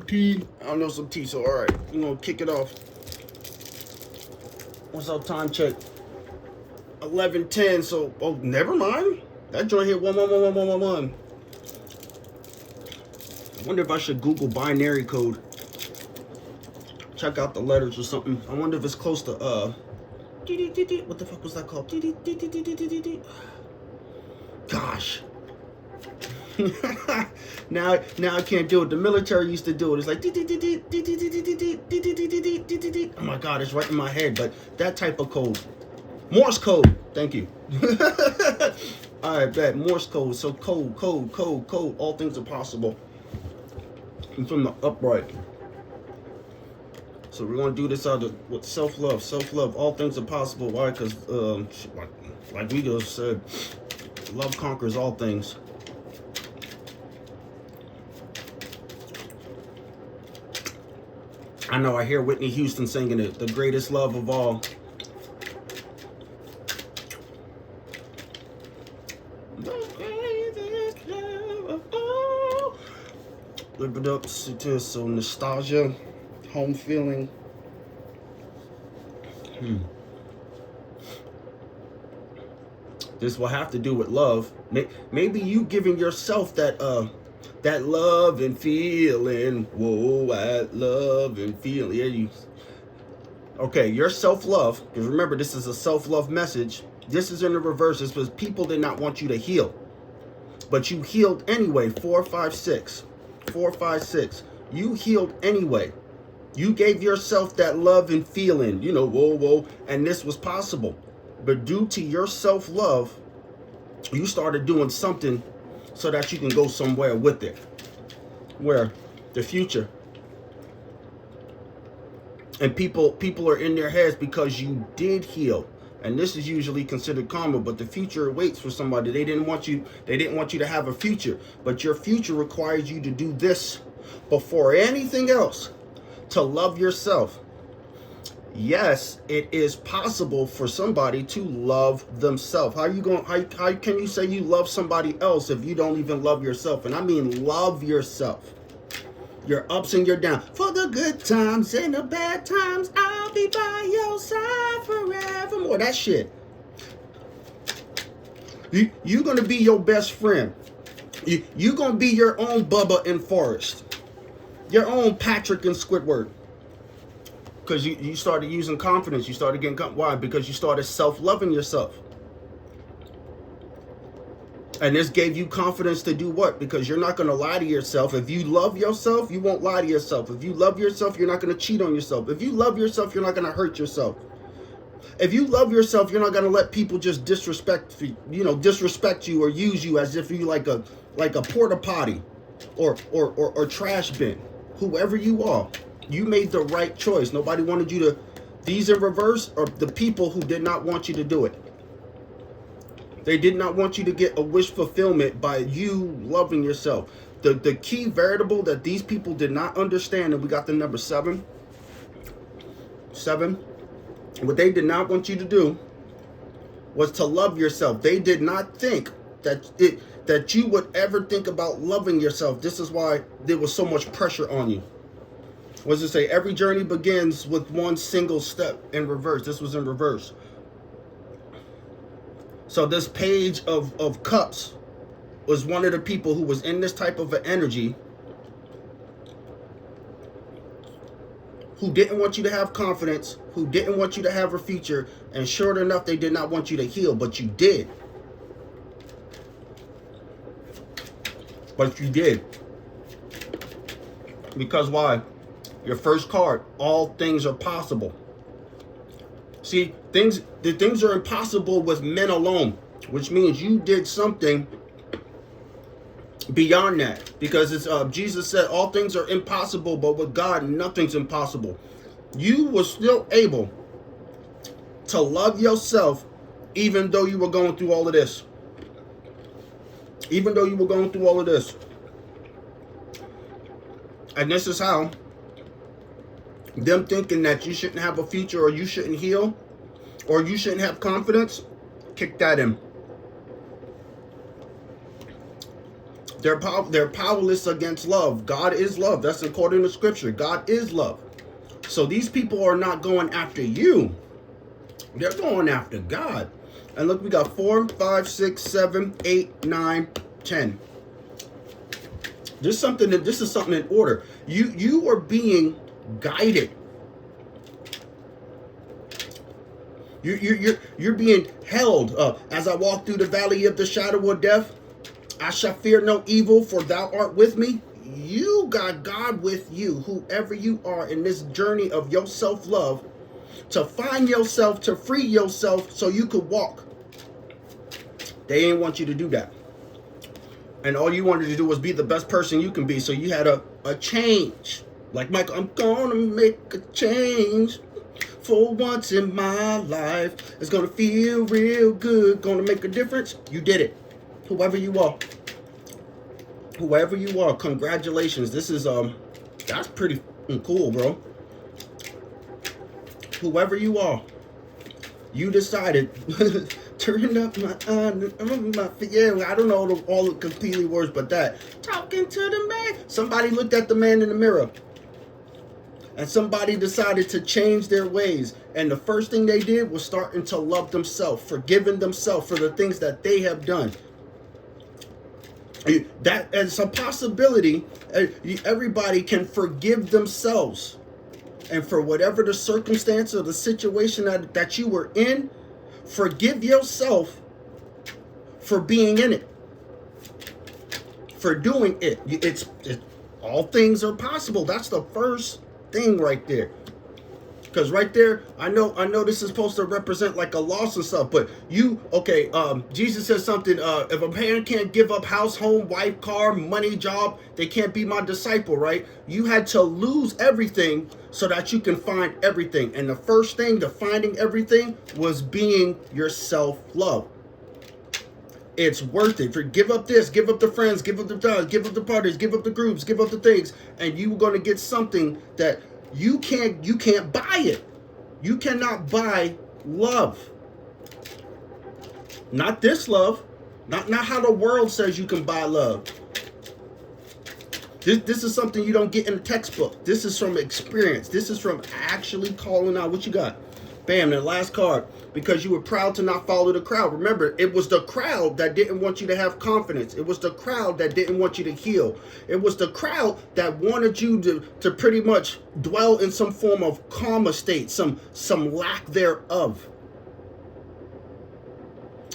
Tea. I don't know some tea, so all right, we're gonna kick it off. What's our time check? 11:10. So, oh, never mind. That joint hit 1111111. I wonder if I should Google binary code. Check out the letters or something. I wonder if it's close to what the fuck was that called? Gosh. now I can't do it. The military used to do it. It's like oh my god, it's right in my head. But that type of code, Morse code. Thank you. All right, bet Morse code. So code. All things are possible. And from the upright. So we're gonna do this out of with self-love. Self-love. All things are possible. Why? Because like we just said, love conquers all things. I know I hear Whitney Houston singing it, the greatest love of all. The greatest love of all. Live it up, so nostalgia, home feeling. This will have to do with love. Maybe you giving yourself that love and feeling. Whoa, that love and feeling. Yeah, you. Okay, your self-love, because remember, this is a self-love message. This is in the reverse. It's because people did not want you to heal. But you healed anyway. 4, 5, 6. 4, 5, 6. You healed anyway. You gave yourself that love and feeling. You know, whoa. And this was possible. But due to your self-love, you started doing something so that you can go somewhere with it. Where? The future. And people are in their heads because you did heal. And this is usually considered karma, but the future waits for somebody. They didn't want you to have a future. But your future requires you to do this before anything else. To love yourself. Yes, it is possible for somebody to love themselves. How can you say you love somebody else if you don't even love yourself? And I mean love yourself. Your ups and your downs. For the good times and the bad times, I'll be by your side forevermore. That shit. You're going to be your best friend. You're going to be your own Bubba and Forrest. Your own Patrick and Squidward. Because you started using confidence. You started getting why? Because you started self-loving yourself. And this gave you confidence to do what? Because you're not going to lie to yourself. If you love yourself, you won't lie to yourself. If you love yourself, you're not going to cheat on yourself. If you love yourself, you're not going to hurt yourself. If you love yourself, you're not going to let people just disrespect you or use you as if you like a porta potty or trash bin. Whoever you are. You made the right choice. Nobody wanted you to. These in reverse are the people who did not want you to do it. They did not want you to get a wish fulfillment by you loving yourself. The key variable that these people did not understand, and we got the number 7. What they did not want you to do was to love yourself. They did not think that you would ever think about loving yourself. This is why there was so much pressure on you. What does it say? Every journey begins with one single step in reverse. This was in reverse. So this page of cups was one of the people who was in this type of an energy who didn't want you to have confidence, who didn't want you to have a future, and sure enough, they did not want you to heal, but you did. But you did. Because why? Your first card, all things are possible. See, the things are impossible with men alone, which means you did something beyond that. Because it's Jesus said all things are impossible, but with God, nothing's impossible. You were still able to love yourself even though you were going through all of this. Even though you were going through all of this. And this is how them thinking that you shouldn't have a future or you shouldn't heal or you shouldn't have confidence, kick that in. They're powerless against love. God is love. That's according to scripture. God is love. So these people are not going after you. They're going after God. And look, we got 4, 5, 6, 7, 8, 9, 10. This is something in order. You are being guided. You're being held. As I walk through the valley of the shadow of death, I shall fear no evil, for thou art with me. You got God with you, whoever you are in this journey of your self-love, to find yourself, to free yourself so you could walk. They ain't want you to do that. And all you wanted to do was be the best person you can be. So you had a change. Like Michael, I'm gonna make a change for once in my life. It's gonna feel real good. Gonna make a difference. You did it. Whoever you are. Whoever you are, congratulations. This is that's pretty cool, bro. Whoever you are, you decided. Turn up my yeah, I don't know all the completely words, but that talking to the man. Somebody looked at the man in the mirror, and somebody decided to change their ways. And the first thing they did was starting to love themselves, forgiving themselves for the things that they have done. That is a possibility. Everybody can forgive themselves, and for whatever the circumstance or the situation that you were in, forgive yourself for being in it, for doing it. It's all things are possible. That's the first thing right there. Because right there, I know this is supposed to represent like a loss and stuff, but Jesus says something, if a man can't give up house, home, wife, car, money, job, they can't be my disciple, right? You had to lose everything so that you can find everything. And the first thing to finding everything was being your self-love. It's worth it. For give up this, give up the friends, give up the jobs, give up the parties, give up the groups, give up the things, and you're going to get something that you can't buy it. You cannot buy love. Not this love. Not how the world says you can buy love. This is something you don't get in a textbook. This is from experience. This is from actually calling out. What you got? Bam, the last card. Because you were proud to not follow the crowd. Remember, it was the crowd that didn't want you to have confidence. It was the crowd that didn't want you to heal. It was the crowd that wanted you to pretty much dwell in some form of karma state, some lack thereof.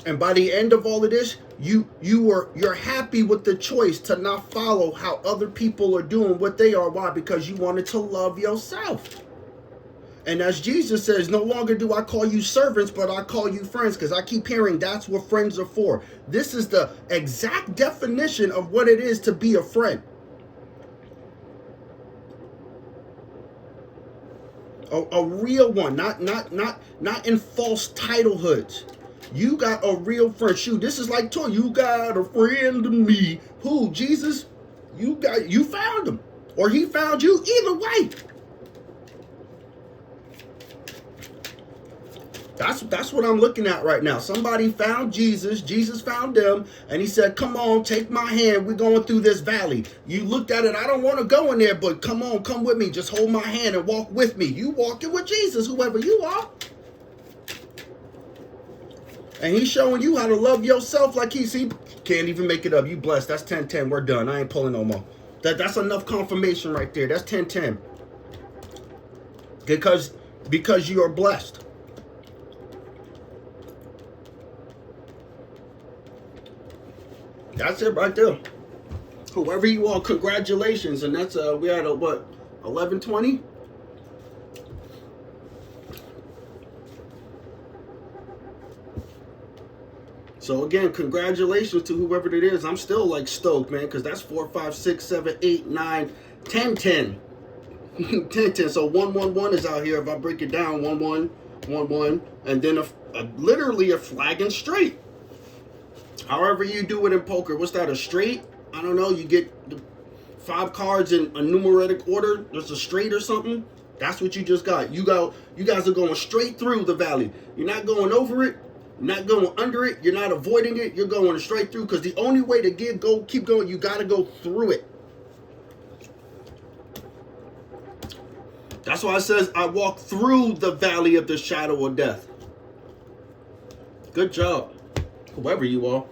And by the end of all of this, you're happy with the choice to not follow how other people are doing what they are. Why? Because you wanted to love yourself. And as Jesus says, no longer do I call you servants, but I call you friends, because I keep hearing that's what friends are for. This is the exact definition of what it is to be a friend. A real one, not in false titlehoods. You got a real friend. Shoot, this is like toy. You got a friend to me. Who? Jesus? You found him, or he found you. Either way. That's what I'm looking at right now. Somebody found Jesus. Jesus found them. And he said, come on, take my hand. We're going through this valley. You looked at it. I don't want to go in there, but come on, come with me. Just hold my hand and walk with me. You walking with Jesus, whoever you are. And he's showing you how to love yourself like can't even make it up. You blessed. That's 10-10. We're done. I ain't pulling no more. That's enough confirmation right there. That's 10-10. Because you are blessed. That's it right there. Whoever you are, congratulations. And that's we had a what, 11:20? So again, congratulations to whoever it is. I'm still like stoked, man, because that's 4, 5, 6, 7, 8, 9, 10, 10. 10, 10. So 1, 1, 1 is out here. If I break it down, 1, 1, 1, 1, and then literally a flag and straight. However you do it in poker. What's that, a straight? I don't know. You get the 5 cards in a numeric order. There's a straight or something. That's what you just got. You guys are going straight through the valley. You're not going over it. Not going under it. You're not avoiding it. You're going straight through, because the only way to keep going, you got to go through it. That's why it says, I walk through the valley of the shadow of death. Good job, whoever you are.